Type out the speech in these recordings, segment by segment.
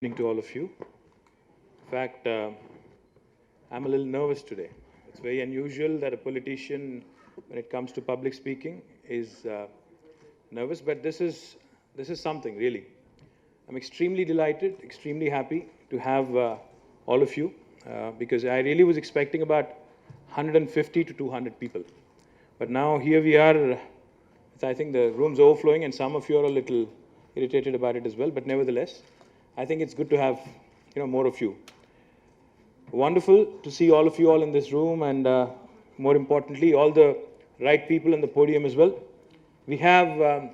Evening to all of you. In fact, I'm a little nervous today. It's very unusual that a politician, when it comes to public speaking, is nervous, but this is something really. I'm extremely delighted, extremely happy to have all of you because I really was expecting about 150 to 200 people. But now here we are. I think the room's overflowing, and some of you are a little irritated about it as well. But nevertheless, I think it's good to have more of you. Wonderful to see all of you all in this room, and more importantly, all the right people on the podium as well. We have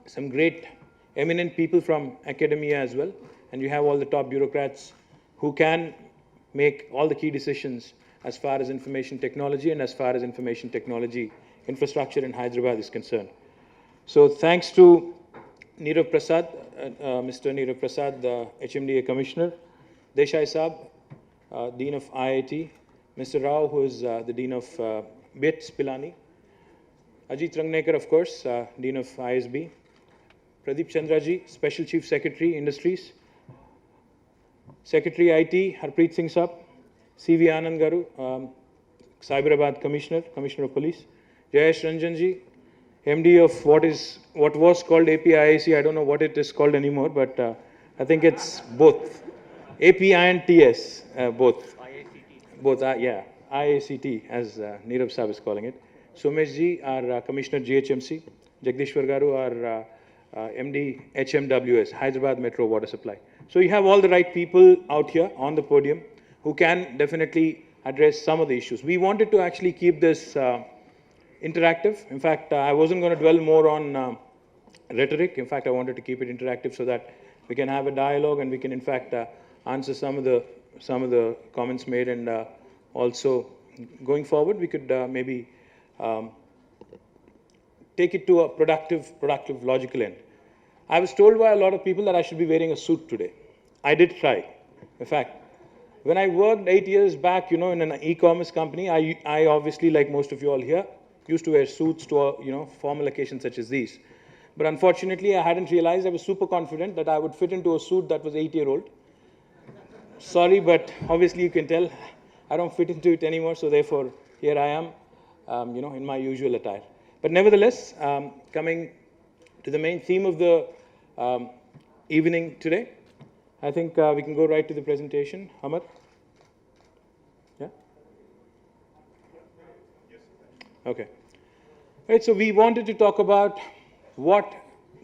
some great, eminent people from academia as well, and you have all the top bureaucrats who can make all the key decisions as far as information technology and as far as information technology infrastructure in Hyderabad is concerned. So thanks to Neerav Prasad, Mr. Neerav Prasad, the HMDA Commissioner, Desai Saab, Dean of IIT, Mr. Rao, who is the Dean of BITS, Pilani, Ajit Rangnekar, of course, Dean of ISB, Pradeep Chandraji, Special Chief Secretary, Industries, Secretary IT, Harpreet Singh Saab, CV Anand Garu, Cyberabad Commissioner, Commissioner of Police, Jayesh Ranjanji, MD of what was called APIIC. I don't know what it is called anymore, but I think it's both. API and TS, both. IACT. Both, yeah. IACT, as Neerav Saab is calling it. Somesh Ji, our Commissioner GHMC. Jagdishwar Garu, our MD HMWS, Hyderabad Metro Water Supply. So you have all the right people out here on the podium who can definitely address some of the issues. We wanted to actually keep this interactive. In fact, I wasn't going to dwell more on rhetoric. In fact, I wanted to keep it interactive so that we can have a dialogue and we can, in fact, answer some of the comments made, and also going forward, we could maybe take it to a productive, logical end. I was told by a lot of people that I should be wearing a suit today. I did try. In fact, when I worked 8 years back, in an e-commerce company, I obviously, like most of you all here, used to wear suits to formal occasions such as these. But unfortunately, I hadn't realized. I was super confident that I would fit into a suit that was 8-year-old. Sorry, but obviously you can tell I don't fit into it anymore. So therefore, here I am, in my usual attire. But nevertheless, coming to the main theme of the evening today, I think we can go right to the presentation. Amar? Yeah? Okay. Right, so we wanted to talk about what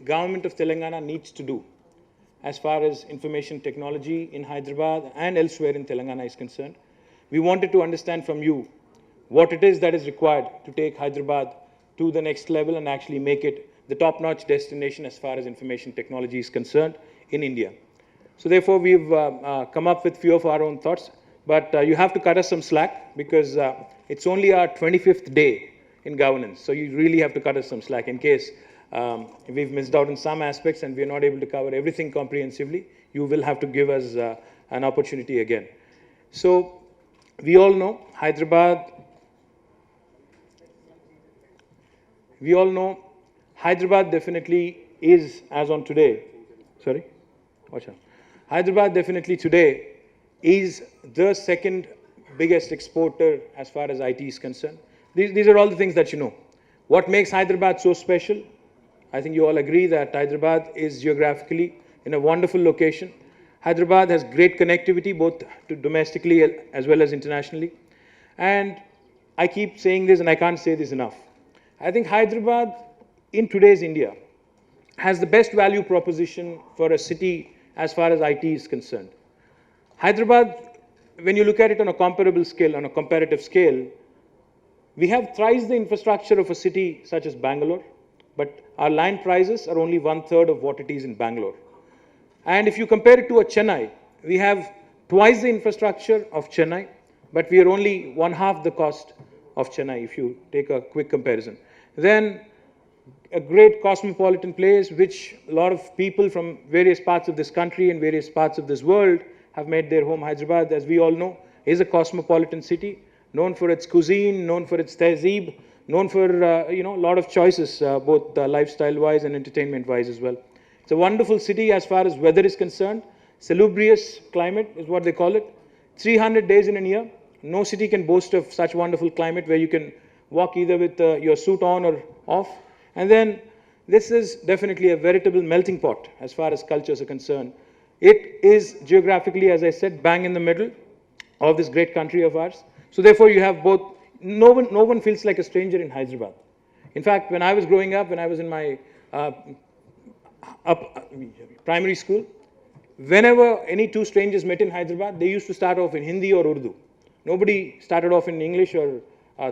government of Telangana needs to do as far as information technology in Hyderabad and elsewhere in Telangana is concerned. We wanted to understand from you what it is that is required to take Hyderabad to the next level and actually make it the top-notch destination as far as information technology is concerned in India. So therefore, we've come up with a few of our own thoughts, but you have to cut us some slack because it's only our 25th day in governance. So you really have to cut us some slack in case we've missed out on some aspects and we're not able to cover everything comprehensively. You will have to give us an opportunity again. So we all know Hyderabad definitely is, as on today, sorry, watch out. Hyderabad definitely today is the second biggest exporter as far as IT is concerned. These are all the things that you know. What makes Hyderabad so special? I think you all agree that Hyderabad is geographically in a wonderful location. Hyderabad has great connectivity both to domestically as well as internationally. And I keep saying this and I can't say this enough. I think Hyderabad in today's India has the best value proposition for a city as far as IT is concerned. Hyderabad, when you look at it on a comparable scale, on a comparative scale, we have thrice the infrastructure of a city such as Bangalore, but our land prices are only 1/3 of what it is in Bangalore. And if you compare it to a Chennai, we have twice the infrastructure of Chennai, but we are only 1/2 the cost of Chennai, if you take a quick comparison. Then a great cosmopolitan place, which a lot of people from various parts of this country and various parts of this world have made their home. Hyderabad, as we all know, is a cosmopolitan city, known for its cuisine, known for its tehzeeb, known for a lot of choices, both lifestyle-wise and entertainment-wise as well. It's a wonderful city as far as weather is concerned. salubrious climate is what they call it. 300 days in a year. No city can boast of such wonderful climate where you can walk either with your suit on or off. And then this is definitely a veritable melting pot as far as cultures are concerned. It is geographically, as I said, bang in the middle of this great country of ours. So therefore you have both, no one feels like a stranger in Hyderabad. In fact, when I was growing up, when I was in my primary school, whenever any two strangers met in Hyderabad, they used to start off in Hindi or Urdu. Nobody started off in English or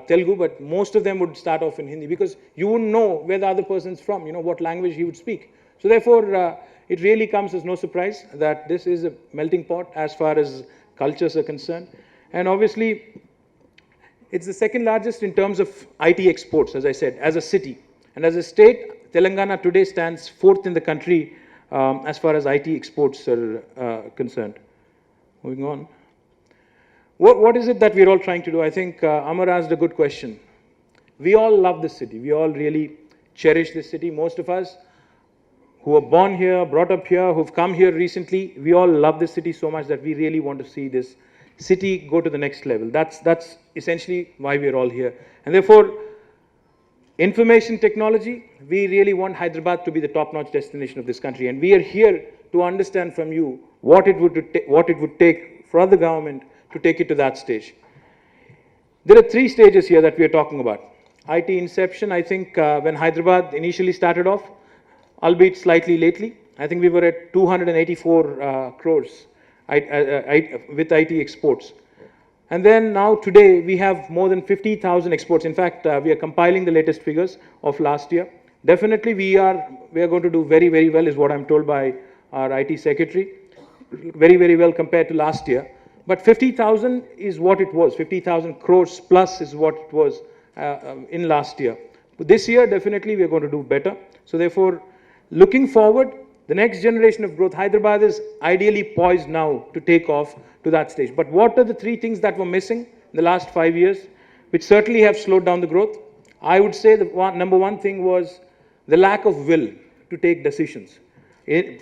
Telugu, but most of them would start off in Hindi because you wouldn't know where the other person's from, you know, what language he would speak. So therefore, it really comes as no surprise that this is a melting pot as far as cultures are concerned. And obviously, it's the second largest in terms of IT exports, as I said, as a city. And as a state, Telangana today stands fourth in the country as far as IT exports are concerned. Moving on. What is it that we're all trying to do? I think Amar asked a good question. We all love this city. We all really cherish this city. Most of us who were born here, brought up here, who've come here recently, we all love this city so much that we really want to see this city go to the next level. That's essentially why we're all here. And therefore, information technology, we really want Hyderabad to be the top-notch destination of this country. And we are here to understand from you what it would take for the government to take it to that stage. There are three stages here that we are talking about. IT inception, I think when Hyderabad initially started off, albeit slightly lately, I think we were at 284 crores with IT exports. And then now today we have more than 50,000 exports. In fact, we are compiling the latest figures of last year. Definitely we are going to do very, very well is what I'm told by our IT secretary. Very, very well compared to last year. But 50,000 is what it was. 50,000 crores plus is what it was in last year. But this year, definitely we are going to do better. So therefore, looking forward, the next generation of growth, Hyderabad is ideally poised now to take off to that stage. But what are the three things that were missing in the last 5 years, which certainly have slowed down the growth? I would say the number one thing was the lack of will to take decisions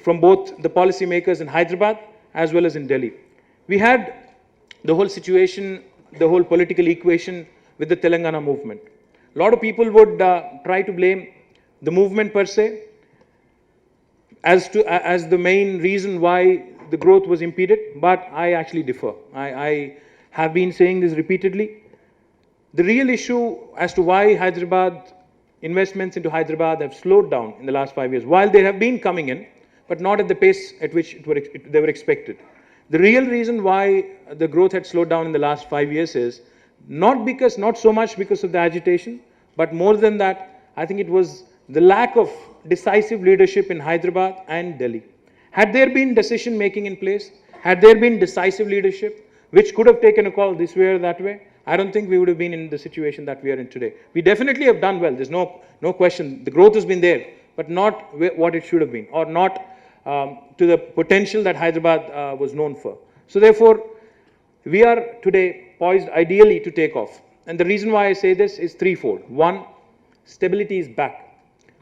from both the policymakers in Hyderabad as well as in Delhi. We had the whole situation, the whole political equation with the Telangana movement. A lot of people would try to blame the movement per se as the main reason why the growth was impeded, but I actually differ. I have been saying this repeatedly. The real issue as to why Hyderabad, investments into Hyderabad have slowed down in the last 5 years, while they have been coming in, but not at the pace at which they were expected. The real reason why the growth had slowed down in the last 5 years is not so much because of the agitation, but more than that, I think it was the lack of decisive leadership in Hyderabad and Delhi. Had there been decision making in place, had there been decisive leadership, which could have taken a call this way or that way, I don't think we would have been in the situation that we are in today. We definitely have done well. There's no question. The growth has been there, but not what it should have been, or not to the potential that Hyderabad was known for. So therefore, we are today poised ideally to take off. And the reason why I say this is threefold. One, stability is back.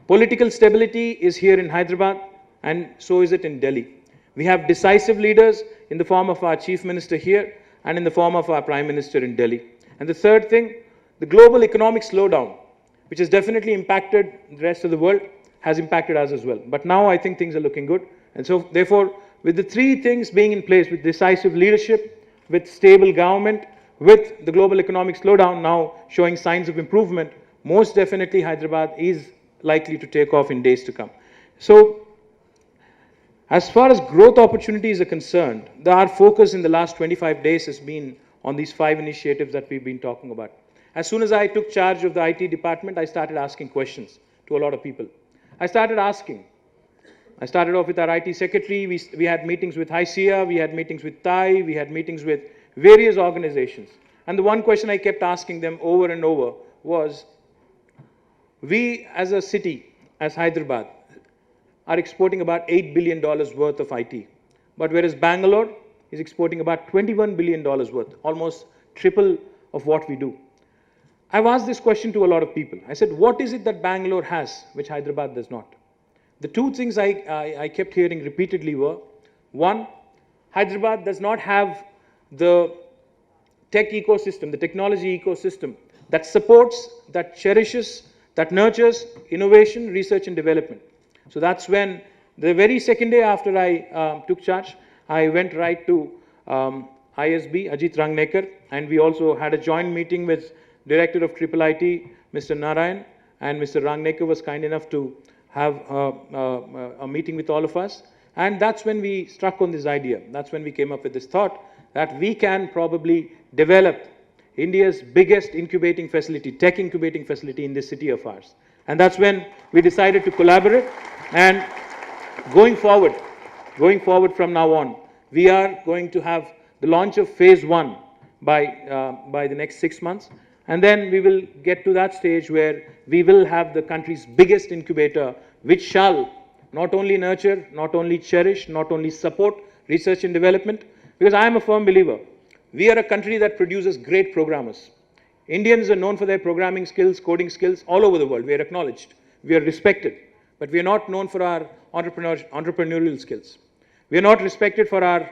Political stability is here in Hyderabad, and so is it in Delhi. We have decisive leaders in the form of our Chief Minister here and in the form of our Prime Minister in Delhi. And the third thing, the global economic slowdown, which has definitely impacted the rest of the world, has impacted us as well. But now I think things are looking good. And so therefore, with the three things being in place, with decisive leadership, with stable government, with the global economic slowdown now showing signs of improvement, most definitely Hyderabad is likely to take off in days to come. So, as far as growth opportunities are concerned, our focus in the last 25 days has been on these 5 initiatives that we've been talking about. As soon as I took charge of the IT department, I started asking questions to a lot of people. I started off with our IT secretary, we had meetings with HICIA, we had meetings with TAI, we had meetings with various organizations. And the one question I kept asking them over and over was, we as a city, as Hyderabad, are exporting about $8 billion worth of IT. But whereas Bangalore is exporting about $21 billion worth, almost triple of what we do. I've asked this question to a lot of people. I said, what is it that Bangalore has, which Hyderabad does not? The two things I kept hearing repeatedly were, one, Hyderabad does not have the tech ecosystem, the technology ecosystem that supports, that cherishes, that nurtures innovation, research and development. So that's when the very second day after I took charge, I went right to ISB, Ajit Rangnekar, and we also had a joint meeting with Director of IIIT, Mr. Narayan, and Mr. Rangnekar was kind enough to have a meeting with all of us. And that's when we struck on this idea. That's when we came up with this thought that we can probably develop India's biggest incubating facility, tech incubating facility in this city of ours. And that's when we decided to collaborate. And going forward from now on, we are going to have the launch of phase 1 by the next 6 months. And then we will get to that stage where we will have the country's biggest incubator, which shall not only nurture, not only cherish, not only support research and development, because I am a firm believer. We are a country that produces great programmers. Indians are known for their programming skills, coding skills all over the world. We are acknowledged. We are respected. But we are not known for our entrepreneurial skills. We are not respected for our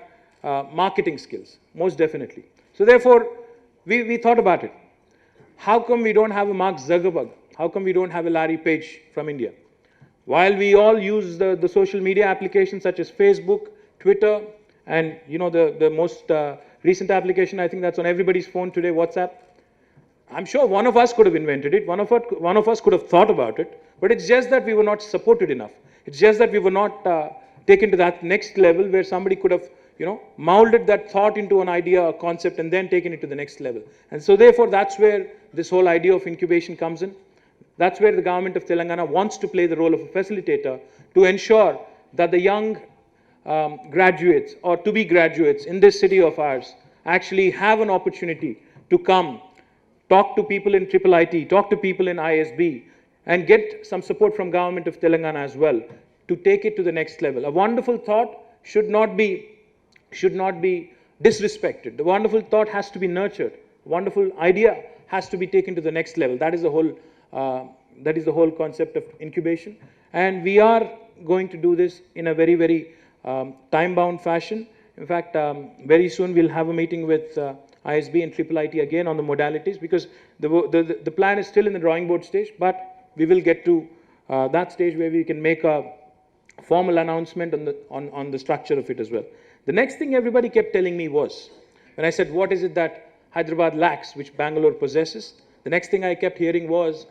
marketing skills, most definitely. So therefore, we thought about it. How come we don't have a Mark Zuckerberg? How come we don't have a Larry Page from India? While we all use the social media applications such as Facebook, Twitter, and the most recent application, I think that's on everybody's phone today, WhatsApp. I'm sure one of us could have invented it, one of us could have thought about it, but it's just that we were not supported enough. It's just that we were not taken to that next level where somebody could have molded that thought into an idea, a concept, and then taken it to the next level. And so therefore, that's where this whole idea of incubation comes in. That's where the government of Telangana wants to play the role of a facilitator to ensure that the young graduates or to-be graduates in this city of ours actually have an opportunity to come, talk to people in IIIT, talk to people in ISB, and get some support from government of Telangana as well to take it to the next level. A wonderful thought should not be disrespected. The wonderful thought has to be nurtured. The wonderful idea has to be taken to the next level. That is the whole concept of incubation. And we are going to do this in a very, very time-bound fashion. In fact, very soon we'll have a meeting with ISB and IIIT again on the modalities, because the plan is still in the drawing board stage, but we will get to that stage where we can make a formal announcement on the structure of it as well. The next thing everybody kept telling me was, when I said, what is it that Hyderabad lacks, which Bangalore possesses? The next thing I kept hearing was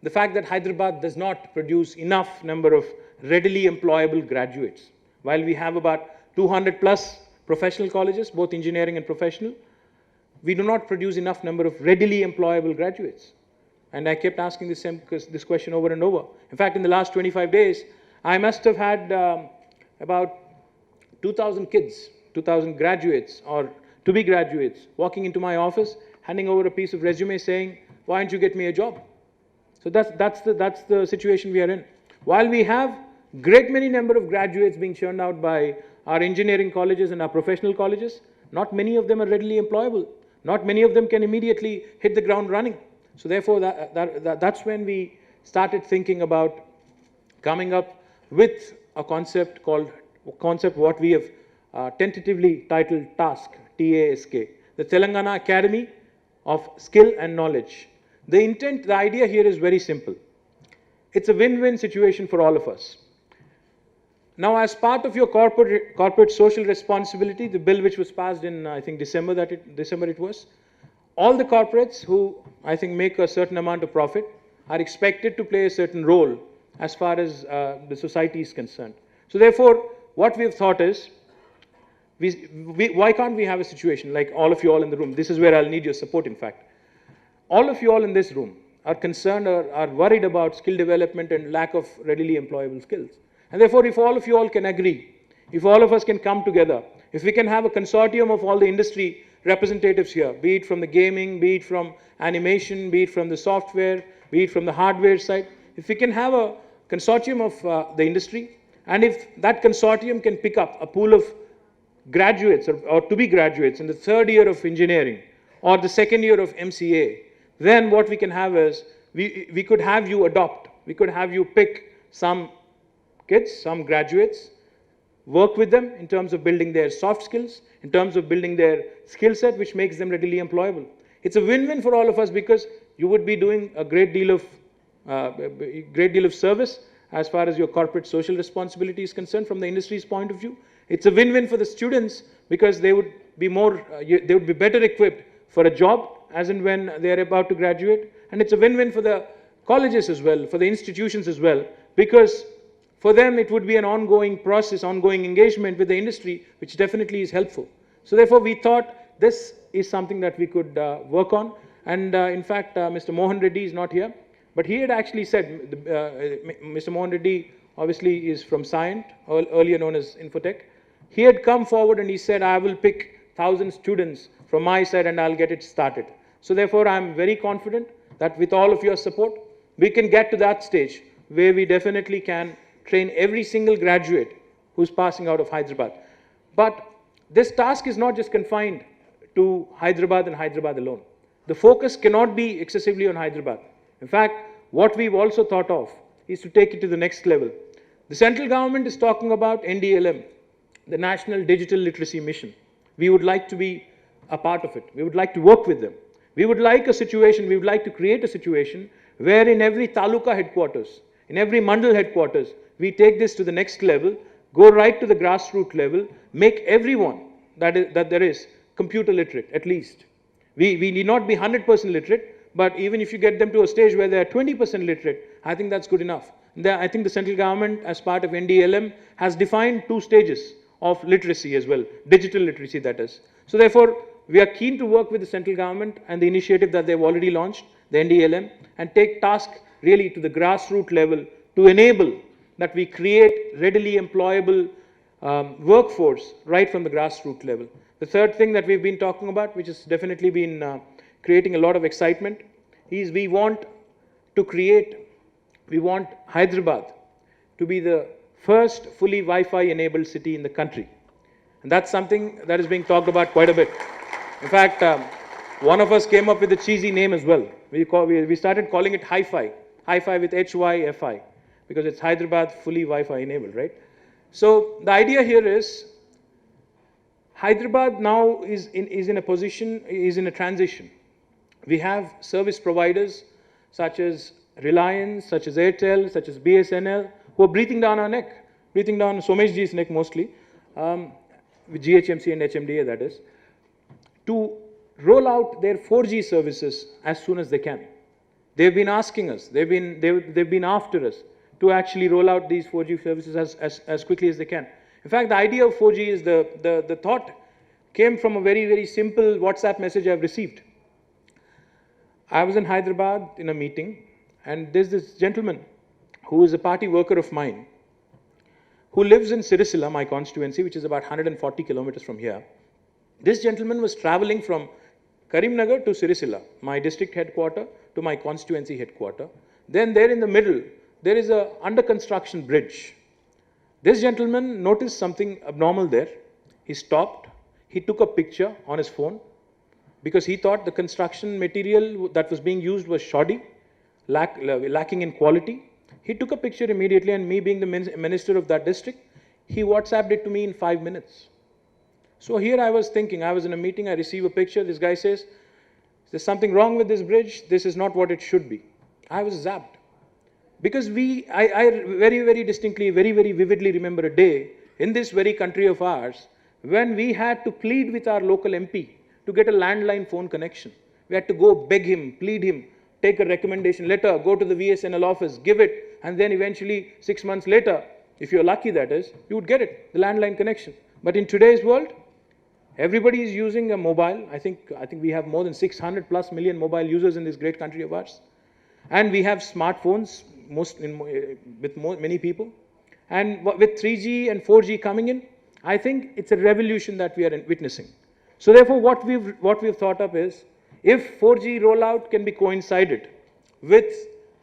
the fact that Hyderabad does not produce enough number of readily employable graduates. While we have about 200 plus professional colleges, both engineering and professional, we do not produce enough number of readily employable graduates. And I kept asking this question over and over. In fact, in the last 25 days, I must have had about 2,000 kids, 2,000 graduates or to-be graduates walking into my office, handing over a piece of resume saying, why don't you get me a job? So that's the situation we are in. While we have great many number of graduates being churned out by our engineering colleges and our professional colleges, not many of them are readily employable. Not many of them can immediately hit the ground running. So therefore, that's when we started thinking about coming up with a concept what we have tentatively titled TASK, T-A-S-K, the Telangana Academy of Skill and Knowledge. The idea here is very simple. It's a win-win situation for all of us. Now, as part of your corporate social responsibility, the bill which was passed in, I think, December it was, all the corporates who, I think, make a certain amount of profit are expected to play a certain role as far as the society is concerned. So therefore, what we have thought is, why can't we have a situation like all of you all in the room? This is where I'll need your support, in fact. All of you all in this room are concerned or are worried about skill development and lack of readily employable skills. And therefore, if all of you all can agree, if all of us can come together, if we can have a consortium of all the industry representatives here, be it from the gaming, be it from animation, be it from the software, be it from the hardware side, if we can have a consortium of the industry, and if that consortium can pick up a pool of graduates or to-be graduates in the third year of engineering or the second year of MCA, then what we can have is, we could have you adopt, we could have you pick some kids, some graduates, work with them in terms of building their soft skills, in terms of building their skill set, which makes them readily employable. It's a win-win for all of us because you would be doing a great deal of service as far as your corporate social responsibility is concerned from the industry's point of view. It's a win-win for the students because they would be they would be better equipped for a job as and when they are about to graduate. And it's a win-win for the colleges as well, for the institutions as well, because for them it would be an ongoing process, ongoing engagement with the industry, which definitely is helpful. So therefore we thought this is something that we could work on. And in fact, Mr. Mohan Reddy is not here, but he had actually said, Mr. Mohan Reddy obviously is from Scient, earlier known as Infotech. He had come forward and he said, I will pick 1,000 students from my side and I'll get it started. So therefore, I'm very confident that with all of your support, we can get to that stage where we definitely can train every single graduate who's passing out of Hyderabad. But this task is not just confined to Hyderabad and Hyderabad alone. The focus cannot be excessively on Hyderabad. In fact, what we've also thought of is to take it to the next level. The central government is talking about NDLM, the National Digital Literacy Mission. We would like to be a part of it. We would like to work with them. We would like to create a situation where in every taluka headquarters, in every mandal headquarters, we take this to the next level, go right to the grassroots level, make everyone that there is computer literate, at least. We need not be 100% literate, but even if you get them to a stage where they are 20% literate, I think that's good enough. I think the central government, as part of NDLM, has defined 2 stages of literacy as well, digital literacy that is. So therefore, we are keen to work with the central government and the initiative that they've already launched, the NDLM, and take task really to the grassroots level to enable that we create readily employable workforce right from the grassroots level. The third thing that we've been talking about, which has definitely been creating a lot of excitement, is we want Hyderabad to be the first fully Wi-Fi enabled city in the country. And that's something that is being talked about quite a bit. In fact, one of us came up with a cheesy name as well. We started calling it Hi-Fi, Hi-Fi with H-Y-F-I, because it's Hyderabad fully Wi-Fi enabled, right? So the idea here is Hyderabad now is in a transition. We have service providers such as Reliance, such as Airtel, such as BSNL, who are breathing down our neck, breathing down Someshji's neck mostly, with GHMC and HMDA that is, to roll out their 4G services as soon as they can. They've been asking us, they've been after us to actually roll out these 4G services as quickly as they can. In fact, the idea of 4G is the thought came from a very, very simple WhatsApp message I've received. I was in Hyderabad in a meeting, and there's this gentleman who is a party worker of mine who lives in Sirisila, my constituency, which is about 140 kilometers from here. This gentleman was traveling from Karimnagar to Sirisila, my district headquarter, to my constituency headquarter. Then there in the middle, there is a under construction bridge. This gentleman noticed something abnormal there. He stopped. He took a picture on his phone because he thought the construction material that was being used was shoddy, lacking in quality. He took a picture immediately, and me being the minister of that district, he WhatsApped it to me in 5 minutes. So here I was thinking, I was in a meeting, I receive a picture, this guy says, there's something wrong with this bridge, this is not what it should be. I was zapped. Because I very, very distinctly, very, very vividly remember a day in this very country of ours when we had to plead with our local MP to get a landline phone connection. We had to go beg him, plead him, take a recommendation letter, go to the VSNL office, give it, and then eventually 6 months later, if you're lucky that is, you would get it, the landline connection. But in today's world, everybody is using a mobile. I think we have more than 600 plus million mobile users in this great country of ours. And we have smartphones, many people. And with 3G and 4G coming in, I think it's a revolution that we are witnessing. So therefore, what we've thought of is, if 4G rollout can be coincided with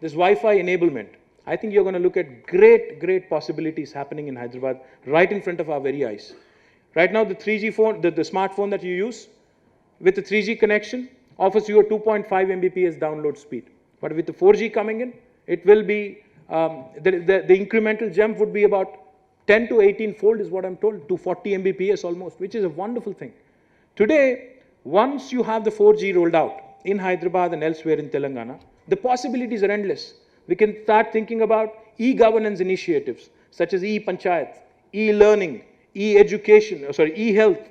this Wi-Fi enablement, I think you're going to look at great, great possibilities happening in Hyderabad right in front of our very eyes. Right now, the 3G phone, the smartphone that you use with the 3G connection offers you a 2.5 Mbps download speed. But with the 4G coming in, it will be, the incremental jump would be about 10 to 18 fold is what I'm told, to 40 Mbps almost, which is a wonderful thing. Today, once you have the 4G rolled out in Hyderabad and elsewhere in Telangana, the possibilities are endless. We can start thinking about e-governance initiatives such as e-panchayat, e-learning, e-education, e-health.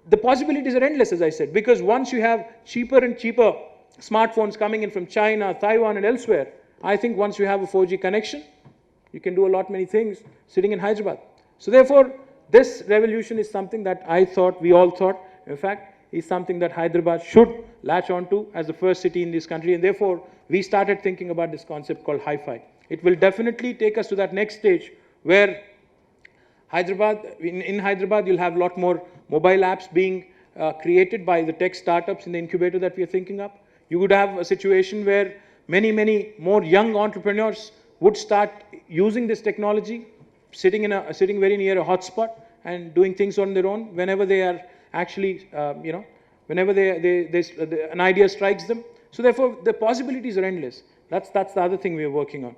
The possibilities are endless, as I said, because once you have cheaper and cheaper smartphones coming in from China, Taiwan and elsewhere, I think once you have a 4G connection, you can do a lot many things sitting in Hyderabad. So therefore, this revolution is something that I thought, we all thought, in fact, is something that Hyderabad should latch onto as the first city in this country. And therefore, we started thinking about this concept called Hi-Fi. It will definitely take us to that next stage where Hyderabad, in Hyderabad, you'll have a lot more mobile apps being created by the tech startups in the incubator that we are thinking up. You would have a situation where many, many more young entrepreneurs would start using this technology, sitting very near a hotspot and doing things on their own whenever they are actually, whenever an idea strikes them. So therefore, the possibilities are endless. That's the other thing we are working on.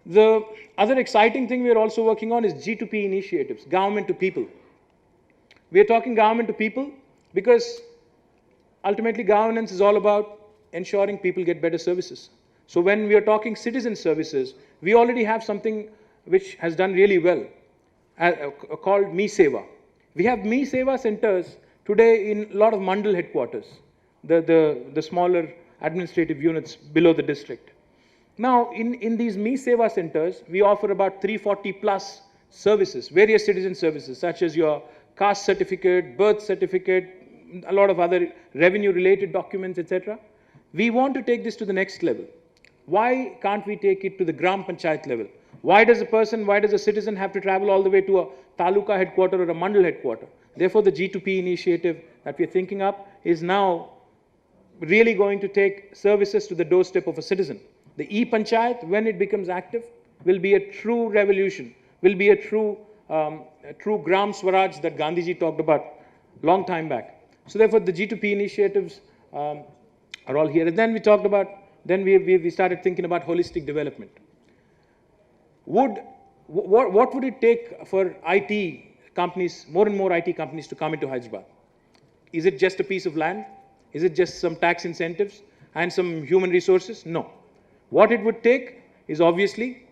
The other exciting thing we are also working on is G2P initiatives, government to people. We are talking government to people because ultimately governance is all about ensuring people get better services. So when we are talking citizen services, we already have something which has done really well, called Me Seva. We have Me Seva centers today in a lot of mandal headquarters, the smaller administrative units below the district. Now, in these Me Seva centers, we offer about 340 plus services, various citizen services, such as your caste certificate, birth certificate, a lot of other revenue-related documents, etc. We want to take this to the next level. Why can't we take it to the Gram Panchayat level? Why does a citizen have to travel all the way to a Taluka headquarter or a Mandal headquarter? Therefore, the G2P initiative that we're thinking up is now really going to take services to the doorstep of a citizen. The e-Panchayat, when it becomes active, will be a true revolution, will be a true Gram Swaraj that Gandhiji talked about long time back. So therefore, the G2P initiatives are all here. And then we talked about, then we started thinking about holistic development. What would it take for IT companies, more and more IT companies to come into Hyderabad? Is it just a piece of land? Is it just some tax incentives and some human resources? No. What it would take is obviously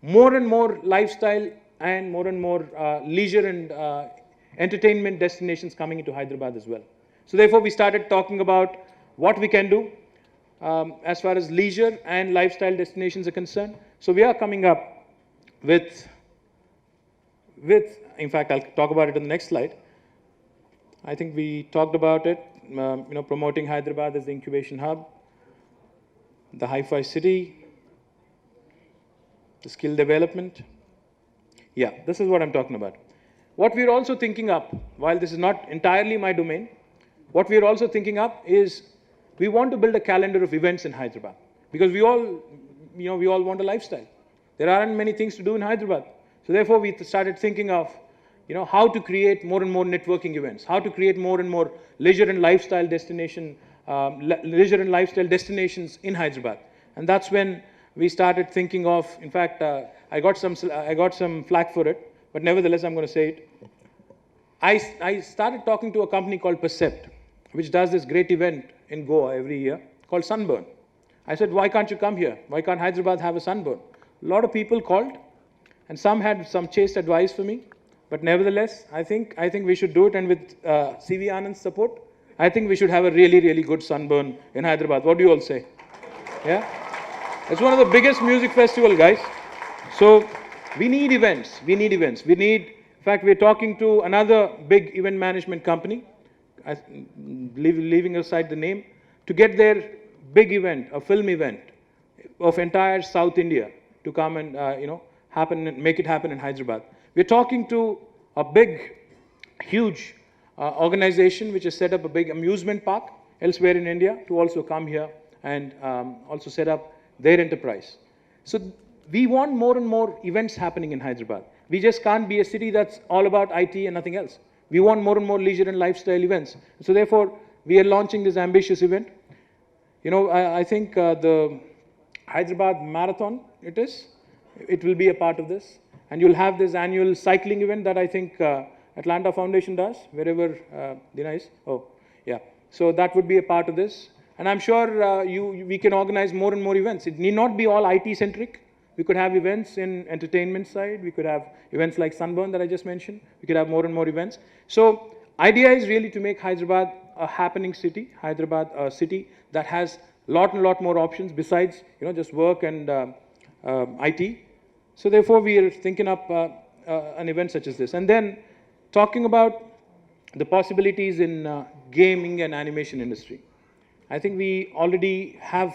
more and more lifestyle and more leisure and entertainment destinations coming into Hyderabad as well. So therefore, we started talking about what we can do as far as leisure and lifestyle destinations are concerned. So we are coming up with, in fact, I'll talk about it on the next slide. I think we talked about it, promoting Hyderabad as the incubation hub, the Hi-Fi city, the skill development. Yeah, this is what I'm talking about. What we're also thinking up, while this is not entirely my domain, what we're also thinking up is we want to build a calendar of events in Hyderabad because we all want a lifestyle. There aren't many things to do in Hyderabad. So therefore, we started thinking of, how to create more and more networking events, how to create more and more leisure and lifestyle destinations in Hyderabad. And that's when we started thinking of, in fact, I got some flack for it, but nevertheless, I'm going to say it. I started talking to a company called Percept, which does this great event in Goa every year called Sunburn. I said, why can't you come here? Why can't Hyderabad have a sunburn? A lot of people called, and some had some chaste advice for me. But nevertheless, I think we should do it, and with C.V. Anand's support, I think we should have a really, really good sunburn in Hyderabad. What do you all say? Yeah? It's one of the biggest music festivals, guys. So we need events. In fact, we're talking to another big event management company, leaving aside the name, to get their big event, a film event of entire South India to come and, make it happen in Hyderabad. We're talking to a big, huge organization which has set up a big amusement park elsewhere in India to also come here and also set up their enterprise. So we want more and more events happening in Hyderabad. We just can't be a city that's all about IT and nothing else. We want more and more leisure and lifestyle events. So therefore, we are launching this ambitious event. I think the Hyderabad Marathon, it will be a part of this. And you'll have this annual cycling event that I think Atlanta Foundation does, wherever Dina is. Oh, yeah. So that would be a part of this. And I'm sure we can organize more and more events. It need not be all IT-centric. We could have events in entertainment side. We could have events like Sunburn that I just mentioned. We could have more and more events. So idea is really to make Hyderabad a happening city, Hyderabad a city that has a lot more options besides just work and IT. So therefore, we are thinking up an event such as this. And then talking about the possibilities in gaming and animation industry. I think we already have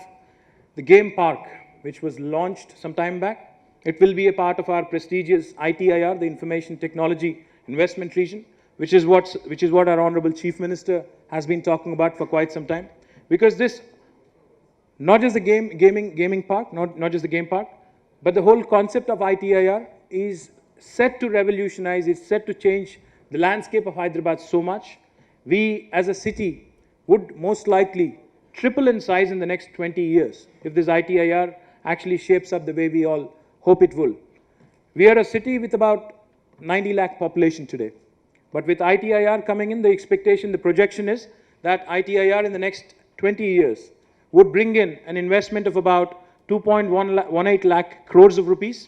the game park, which was launched some time back. It will be a part of our prestigious ITIR, the Information Technology Investment Region, which is what our Honorable Chief Minister has been talking about for quite some time. Because this, not just the gaming park, not just the game park, but the whole concept of ITIR is set to revolutionize, it's set to change the landscape of Hyderabad so much. We as a city would most likely triple in size in the next 20 years if this ITIR actually shapes up the way we all hope it will. We are a city with about 90 lakh population today. But with ITIR coming in, the expectation, the projection is that ITIR in the next 20 years would bring in an investment of about 2.18 lakh crores of rupees.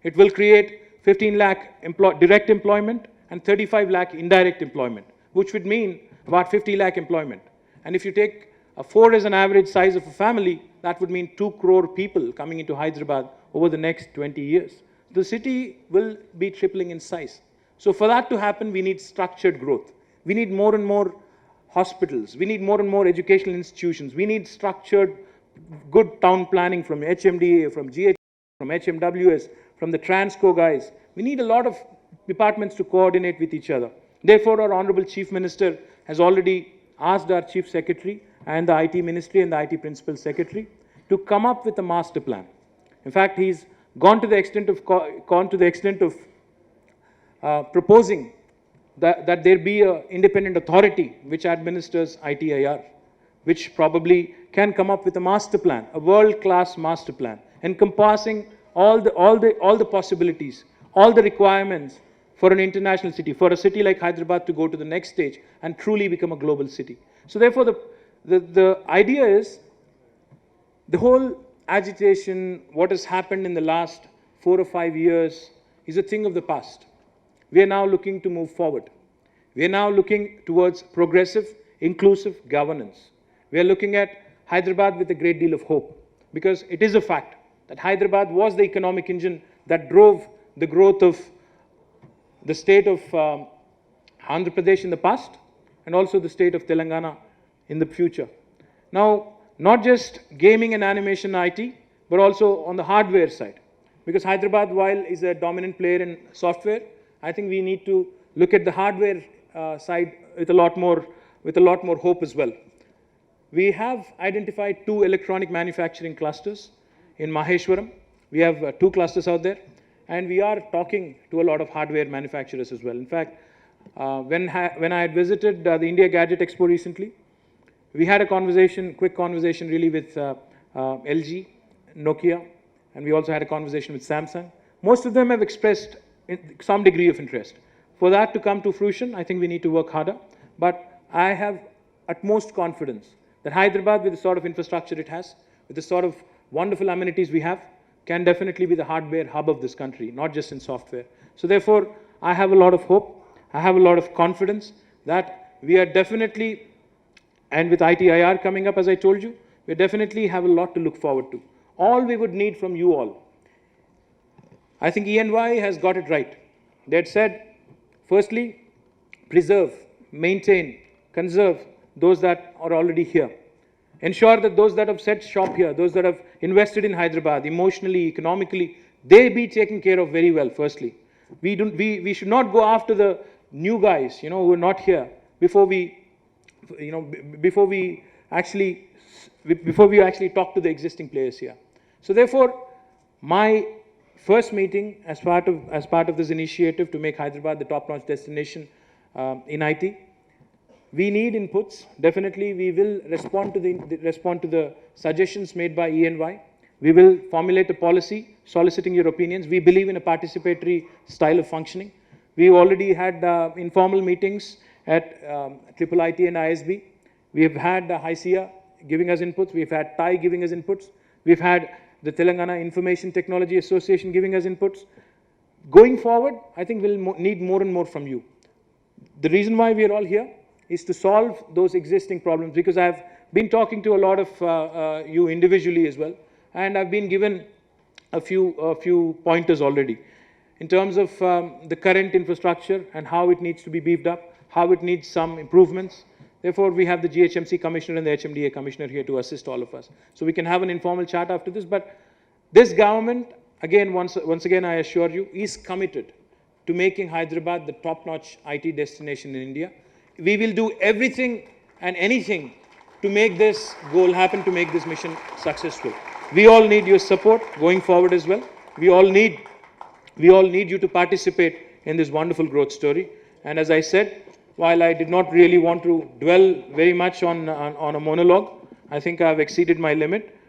It will create 15 lakh direct employment and 35 lakh indirect employment, which would mean about 50 lakh employment. And if you take 4 as an average size of a family, that would mean 2 crore people coming into Hyderabad over the next 20 years. The city will be tripling in size. So for that to happen, we need structured growth. We need more and more hospitals. We need more and more educational institutions. We need structured, good town planning from HMDA, from GH, from HMWS, from the Transco guys. We need a lot of departments to coordinate with each other. Therefore, our Honorable Chief Minister has already asked our Chief Secretary and the IT Ministry and the IT Principal Secretary to come up with a master plan. In fact, he's gone to the extent of proposing that there be an independent authority which administers ITIR, which probably can come up with a master plan, a world-class master plan, encompassing all the possibilities, all the requirements for an international city, for a city like Hyderabad to go to the next stage and truly become a global city. So therefore, the idea is the whole agitation, what has happened in the last 4 or 5 years is a thing of the past. We are now looking to move forward. We are now looking towards progressive, inclusive governance. We are looking at Hyderabad with a great deal of hope, because it is a fact that Hyderabad was the economic engine that drove the growth of the state of Andhra Pradesh in the past and also the state of Telangana in the future. Now, not just gaming and animation IT, but also on the hardware side. Because Hyderabad, while is a dominant player in software, I think we need to look at the hardware side with a lot more hope as well. We have identified 2 electronic manufacturing clusters in Maheshwaram. We have 2 clusters out there, and we are talking to a lot of hardware manufacturers as well. In fact, when I had visited the India Gadget Expo recently, we had a quick conversation really with LG, Nokia, and we also had a conversation with Samsung. Most of them have expressed some degree of interest. For that to come to fruition, I think we need to work harder. But I have utmost confidence that Hyderabad, with the sort of infrastructure it has, with the sort of wonderful amenities we have, can definitely be the hardware hub of this country, not just in software. So therefore, I have a lot of hope. I have a lot of confidence that we are definitely, and with ITIR coming up, as I told you, we definitely have a lot to look forward to. All we would need from you all, I think ENY has got it right. They had said, firstly, preserve, maintain, conserve those that are already here. Ensure that those that have set shop here, those that have invested in Hyderabad, emotionally, economically, they be taken care of very well, firstly. We should not go after the new guys, who are not here before we actually talk to the existing players here. So therefore, my first meeting as part of this initiative to make Hyderabad the top-notch destination in IT, we need inputs. Definitely, we will respond to the suggestions made by ENY. We will formulate a policy soliciting your opinions. We believe in a participatory style of functioning. We already had informal meetings at IIIT and ISB. We have had HICIA giving us inputs. We've had TAI giving us inputs. We've had the Telangana Information Technology Association giving us inputs. Going forward, I think we'll need more and more from you. The reason why we are all here is to solve those existing problems, because I've been talking to a lot of you individually as well, and I've been given a few pointers already in terms of the current infrastructure and how it needs to be beefed up, how it needs some improvements. Therefore, we have the GHMC Commissioner and the HMDA Commissioner here to assist all of us. So we can have an informal chat after this, but this government, again, once again, I assure you, is committed to making Hyderabad the top-notch IT destination in India. We will do everything and anything to make this goal happen, to make this mission successful. We all need your support going forward as well. We all need you to participate in this wonderful growth story. And as I said, while I did not really want to dwell very much on a monologue, I think I've exceeded my limit.